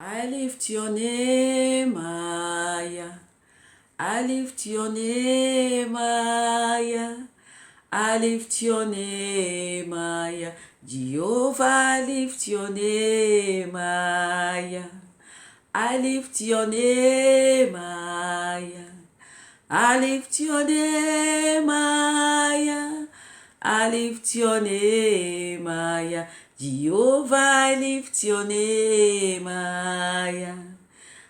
I lift your name higher. I lift your name higher. I lift your name higher. Jehovah, I lift your name higher. I lift your name higher. I lift your name higher. I lift your name higher. Jehovah, I lift your name higher.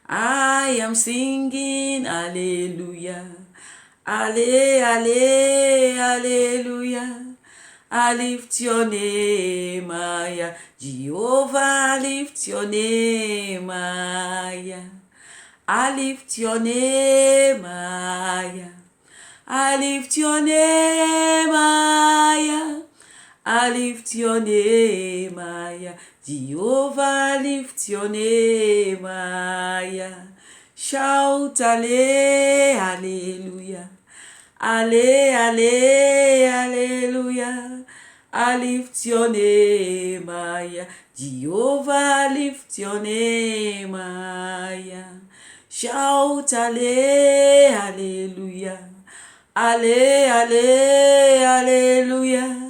I am singing hallelujah. Alle, alle, hallelujah. I lift your name higher. Jehovah, I lift your name higher. I lift your name higher. I lift your name higher. I lift your name higher. Jehovah, I lift your name higher. Shout alle, hallelujah. Alle, alle, hallelujah. I lift your name higher. Jehovah, I lift your name higher. Shout alle, hallelujah. Alle, alle, hallelujah.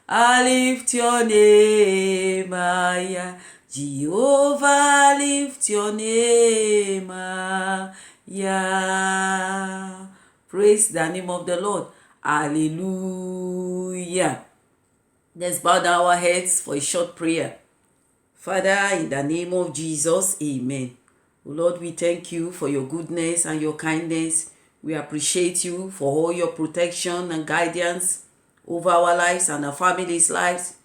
I lift your name higher. Jehovah, lift your name higher. Praise the name of the Lord. Hallelujah. Let's bow down our heads for a short prayer. Father, in the name of Jesus, amen. Lord, we thank you for your goodness and your kindness. We appreciate you for all your protection and guidance over our lives and our families' lives.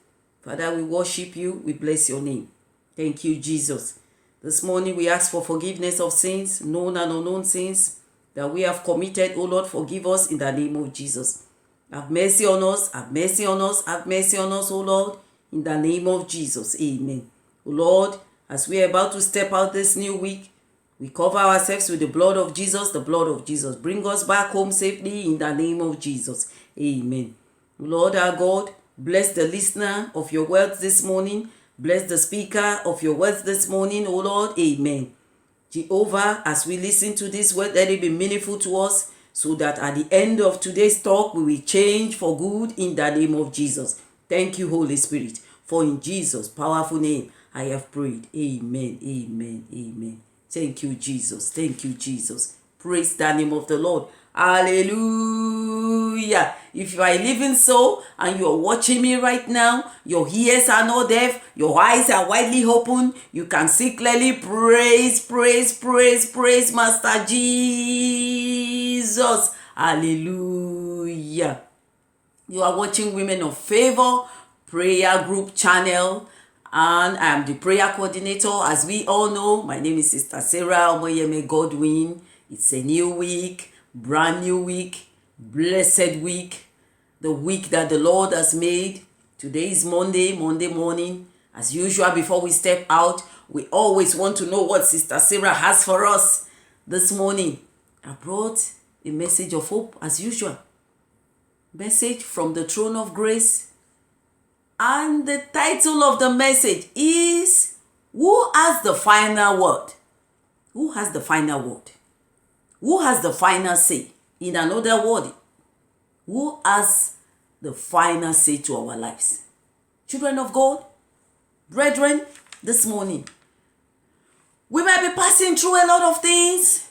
Father, we worship you. We bless your name. Thank you, Jesus. This morning we ask for forgiveness of sins, known and unknown sins that we have committed. Oh Lord, forgive us in the name of Jesus. Have mercy on us, have mercy on us, have mercy on us, oh Lord, in the name of Jesus. Amen. Oh Lord, as we are about to step out this new week, we cover ourselves with the blood of Jesus, the blood of Jesus. Bring us back home safely in the name of Jesus. Amen. Lord our God, bless the listener of your words this morning. Bless the speaker of your words this morning, O Lord. Amen. Jehovah, as we listen to this word, let it be meaningful to us so that at the end of today's talk, we will change for good in the name of Jesus. Thank you, Holy Spirit, for in Jesus' powerful name I have prayed. Amen, amen, amen. Thank you, Jesus. Thank you, Jesus. Praise the name of the Lord. Hallelujah. If you are a living soul and you are watching me right now, your ears are not deaf, your eyes are widely open, you can see clearly. Praise, praise, praise, praise, Master Jesus. Hallelujah. You are watching Women of Favor prayer group channel, and I am the prayer coordinator. As we all know, my name is Sister Sarah Omoyeme Godwin. It's a new week, brand new week, blessed week, the week that the Lord has made. Today is Monday morning. As usual, before we step out, we always want to know what Sister Sarah has for us this morning. I brought a message of hope as usual. Message from the throne of grace. And the title of the message is, Who has the final word? Who has the final word? Who has the final say? In another word, who has the final say to our lives? Children of God, brethren, this morning, we might be passing through a lot of things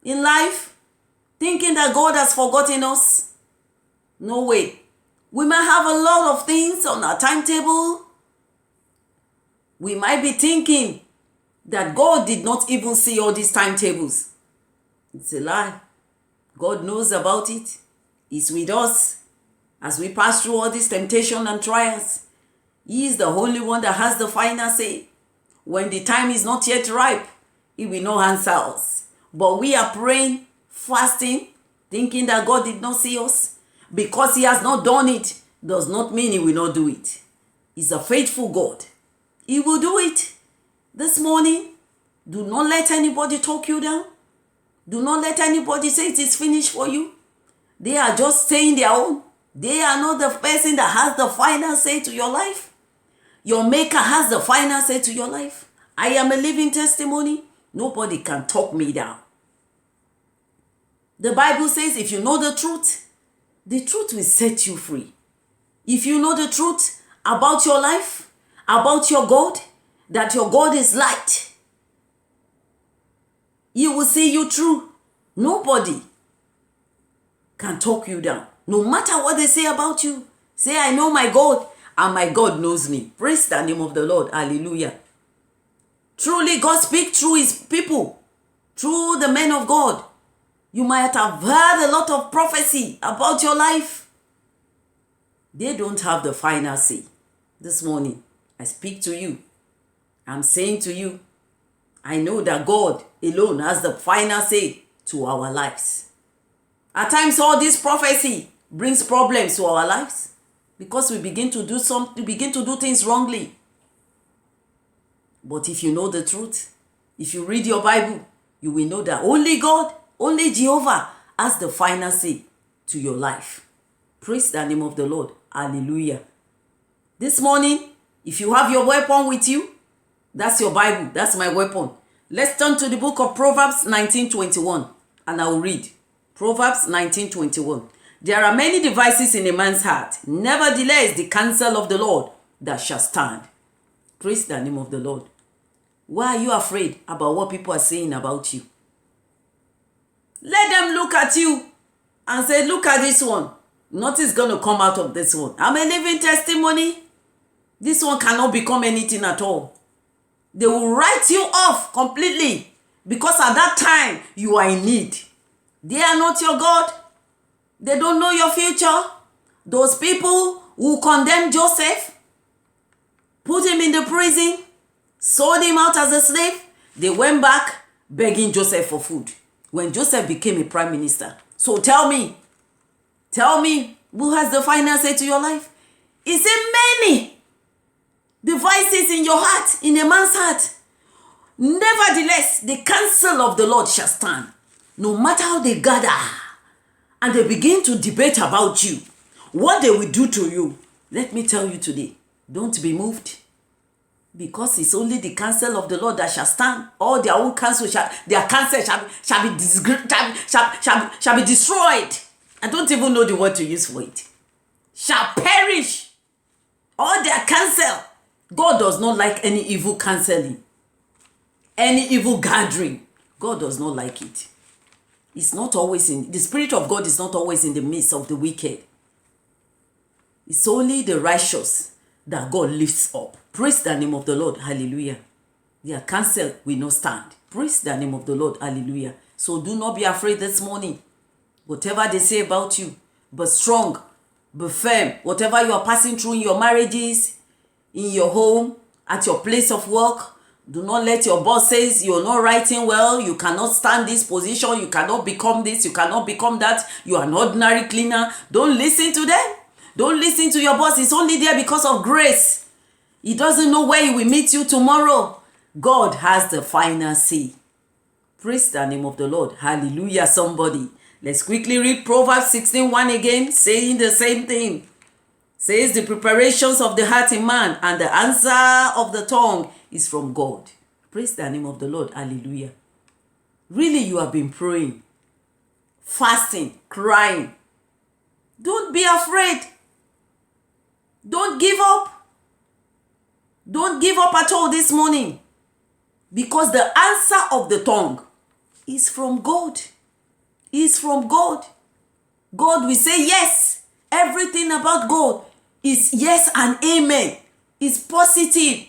in life, thinking that God has forgotten us. No way. We might have a lot of things on our timetable. We might be thinking that God did not even see all these timetables. It's a lie. God knows about it. He's with us as we pass through all these temptations and trials. He is the only one that has the final say. When the time is not yet ripe, He will not answer us. But we are praying, fasting, thinking that God did not see us. Because He has not done it does not mean He will not do it. He's a faithful God. He will do it. This morning, do not let anybody talk you down. Do not let anybody say it is finished for you. They are just saying their own. They are not the person that has the final say to your life. Your maker has the final say to your life. I am a living testimony. Nobody can talk me down. The Bible says if you know the truth will set you free. If you know the truth about your life, about your God, that your God is light, He will see you through. Nobody can talk you down. No matter what they say about you. Say, I know my God, and my God knows me. Praise the name of the Lord. Hallelujah. Truly, God speaks through His people, through the men of God. You might have heard a lot of prophecy about your life. They don't have the final say. This morning, I speak to you. I'm saying to you, I know that God alone has the final say to our lives. At times, all this prophecy brings problems to our lives because we begin to do things wrongly. But if you know the truth, if you read your Bible, you will know that only God, only Jehovah has the final say to your life. Praise the name of the Lord. Hallelujah. This morning, if you have your weapon with you, that's your Bible. That's my weapon. Let's turn to the book of Proverbs 19:21, and I will read. Proverbs 19:21. There are many devices in a man's heart. Nevertheless, the counsel of the Lord that shall stand. Praise the name of the Lord. Why are you afraid about what people are saying about you? Let them look at you and say, look at this one. Nothing's going to come out of this one. I'm a living testimony. This one cannot become anything at all. They will write you off completely because at that time you are in need. They are not your God. They don't know your future. Those people who condemned Joseph, put him in the prison, sold him out as a slave, they went back begging Joseph for food when Joseph became a prime minister. So tell me, who has the final say to your life? Is it many devices in your heart, in a man's heart? Nevertheless, the counsel of the Lord shall stand. No matter how they gather and they begin to debate about you, what they will do to you, let me tell you today, don't be moved. Because it's only the counsel of the Lord that shall stand. All their own counsel shall be destroyed. I don't even know the word to use for it. Shall perish. All their counsel. God does not like any evil counseling, any evil gathering. God does not like it. It's not always in, the Spirit of God is not always in the midst of the wicked. It's only the righteous that God lifts up. Praise the name of the Lord. Hallelujah. Their counsel will not stand. Praise the name of the Lord. Hallelujah. So do not be afraid this morning. Whatever they say about you, be strong, be firm. Whatever you are passing through in your marriages, in your home, at your place of work, do not let your boss say you're not writing well, you cannot stand this position, you cannot become this, you cannot become that, you are an ordinary cleaner. Don't listen to them. Don't listen to your boss. He's only there because of grace. He doesn't know where he will meet you tomorrow. God has the final say. Praise the name of the Lord. Hallelujah, somebody. Let's quickly read Proverbs 16:1 again, saying the same thing. Says the preparations of the heart in man and the answer of the tongue is from God. Praise the name of the Lord. Hallelujah. Really, you have been praying, fasting, crying. Don't be afraid. Don't give up. Don't give up at all this morning. Because the answer of the tongue is from God. Is from God. God will say yes. Everything about God is yes and amen. It's positive.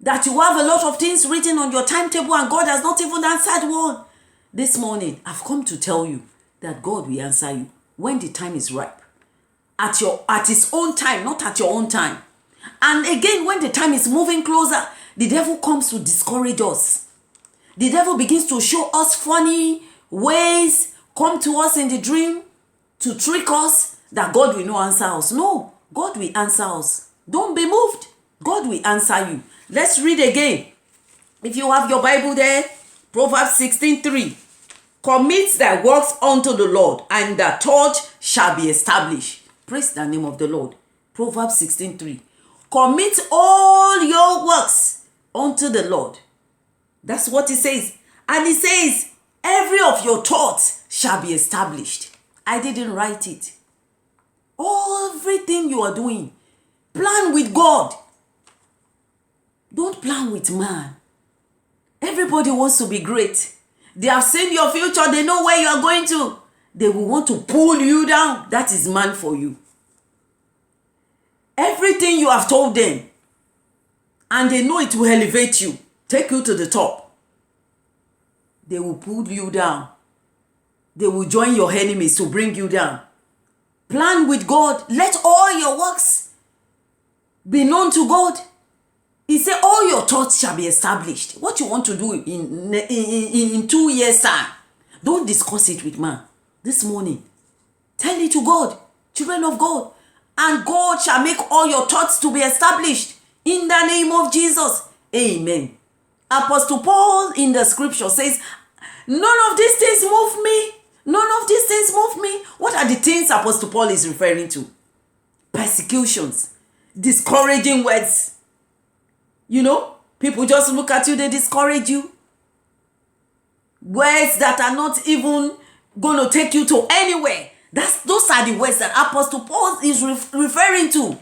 That you have a lot of things written on your timetable and God has not even answered one. This morning, I've come to tell you that God will answer you when the time is ripe. At his own time, not at your own time. And again, when the time is moving closer, the devil comes to discourage us. The devil begins to show us funny ways, come to us in the dream to trick us that God will not answer us. No, God will answer us. Don't be moved. God will answer you. Let's read again. If you have your Bible there, Proverbs 16:3. Commit thy works unto the Lord, and the thought shall be established. Praise the name of the Lord. Proverbs 16:3. Commit all your works unto the Lord. That's what it says. And it says, every of your thoughts shall be established. I didn't write it. Everything you are doing, plan with God. Don't plan with man. Everybody wants to be great. They have seen your future. They know where you are going to. They will want to pull you down. That is man for you. Everything you have told them, and they know it will elevate you, take you to the top. They will pull you down. They will join your enemies to bring you down. Plan with God. Let all your works be known to God. He said, all your thoughts shall be established. What you want to do in 2 years' time, don't discuss it with man. This morning, tell it to God, children of God, and God shall make all your thoughts to be established in the name of Jesus. Amen. Apostle Paul in the scripture says, none of these things move me. None of these things move me. What are the things Apostle Paul is referring to? Persecutions, discouraging words. You know, people just look at you, they discourage you. Words that are not even going to take you to anywhere. Those are the words that Apostle Paul is referring to.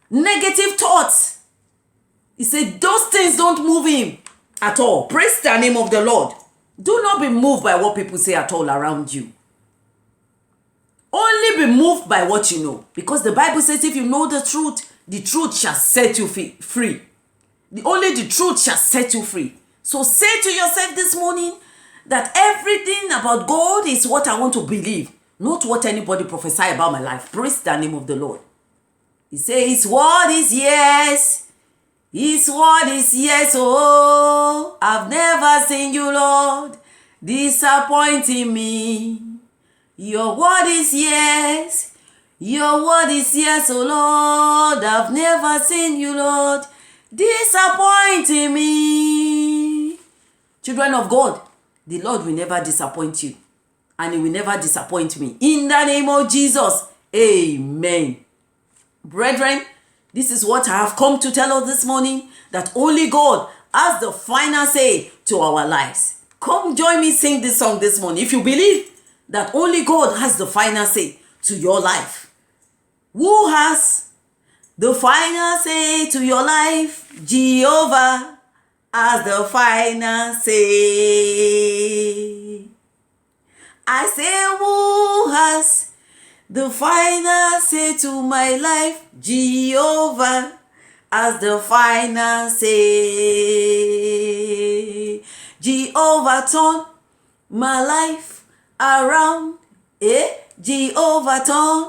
Negative thoughts. He said those things don't move him at all. Praise the name of the Lord. Do not be moved by what people say at all around you. Only be moved by what you know. Because the Bible says if you know the truth shall set you free. Only the truth shall set you free. So say to yourself this morning that everything about God is what I want to believe, not what anybody prophesy about my life. Praise the name of the Lord. He says his word is yes. His word is yes. Oh, I've never seen you, Lord, disappointing me. Your word is yes. Your word is yes, oh Lord. I've never seen you, Lord, disappointing me. Children of God, the Lord will never disappoint you. And he will never disappoint me. In the name of Jesus. Amen. Brethren, this is what I have come to tell us this morning. That only God has the final say to our lives. Come join me sing this song this morning. If you believe that only God has the final say to your life. Who has the final say to your life? Jehovah has the final say. I say, who has the final say to my life? Jehovah has the final say. Jehovah turn my life around. Jehovah turn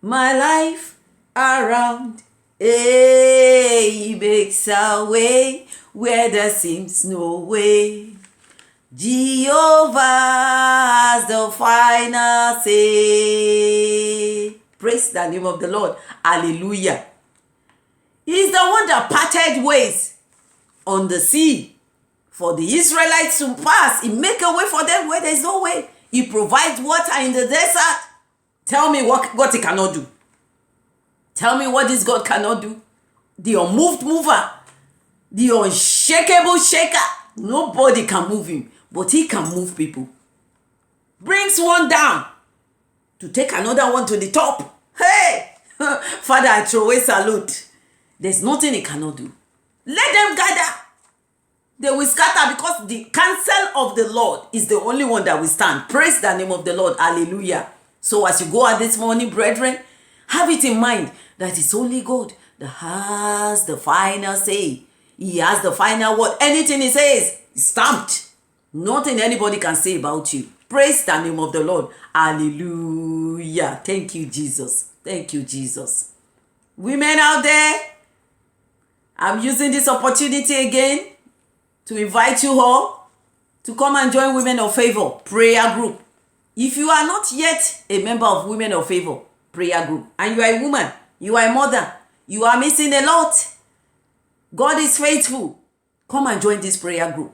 my life around. He makes a way where there seems no way. Jehovah has the final say. Praise the name of the Lord. Hallelujah. He's the one that parted ways on the sea for the Israelites to pass. He make a way for them where there's no way. He provides water in the desert. Tell me what he cannot do. Tell me what this God cannot do. The unmoved mover. The unshakable shaker. Nobody can move him. But he can move people. Brings one down to take another one to the top. Hey! Father, I throw away salute. There's nothing he cannot do. Let them gather. They will scatter because the counsel of the Lord is the only one that will stand. Praise the name of the Lord. Hallelujah. So as you go out this morning, brethren, have it in mind that it's only God that has the final say. He has the final word. Anything he says is stamped. Nothing anybody can say about you. Praise the name of the Lord. Hallelujah. Thank you, Jesus. Thank you, Jesus. Women out there, I'm using this opportunity again to invite you all to come and join Women of Favor prayer group. If you are not yet a member of Women of Favor prayer group, and you are a woman, you are a mother, you are missing a lot, God is faithful. Come and join this prayer group.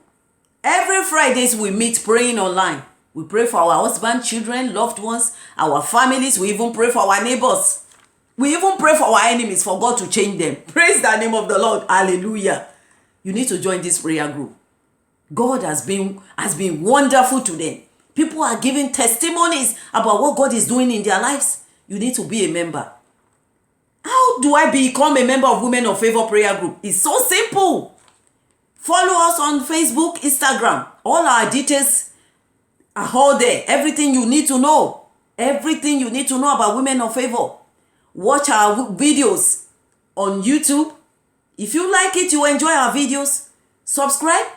Every Fridays we meet praying online. We pray for our husband, children, loved ones, our families. We even pray for our neighbors. We even pray for our enemies, for God to change them. Praise the name of the Lord. Hallelujah. You need to join this prayer group. God has been wonderful to them. People are giving testimonies about what God is doing in their lives. You need to be a member. How do I become a member of Women of Favor prayer group? It's so simple. Follow us on Facebook, Instagram. All our details are all there. Everything you need to know. Everything you need to know about Women of Favor. Watch our videos on YouTube. If you like it, you enjoy our videos, subscribe,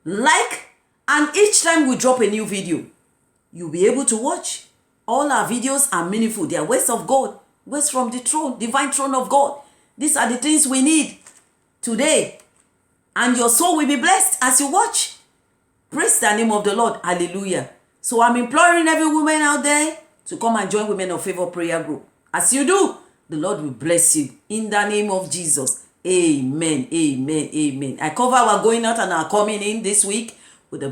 like, and each time we drop a new video, you'll be able to watch. All our videos are meaningful. They are words of God, words from the throne, divine throne of God. These are the things we need today. And your soul will be blessed as you watch. Praise the name of the Lord. Hallelujah. So I'm imploring every woman out there to come and join Women of Favor prayer group. As you do, the Lord will bless you. In the name of Jesus. Amen. Amen. Amen. I cover our going out and our coming in this week with the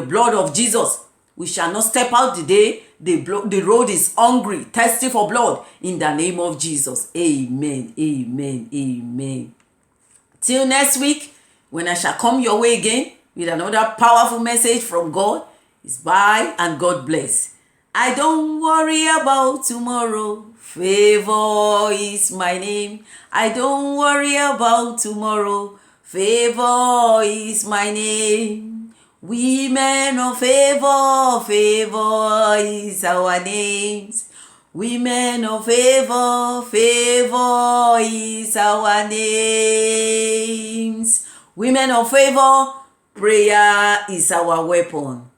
blood of Jesus. We shall not step out the day the road is hungry, thirsty for blood. In the name of Jesus. Amen. Amen. Amen. Till next week, when I shall come your way again with another powerful message from God. It's bye and God bless. I don't worry about tomorrow. Favor is my name. I don't worry about tomorrow. Favor is my name. Women of Favor, favor is our names. Women of Favor, favor is our names. Women of Favor, prayer is our weapon.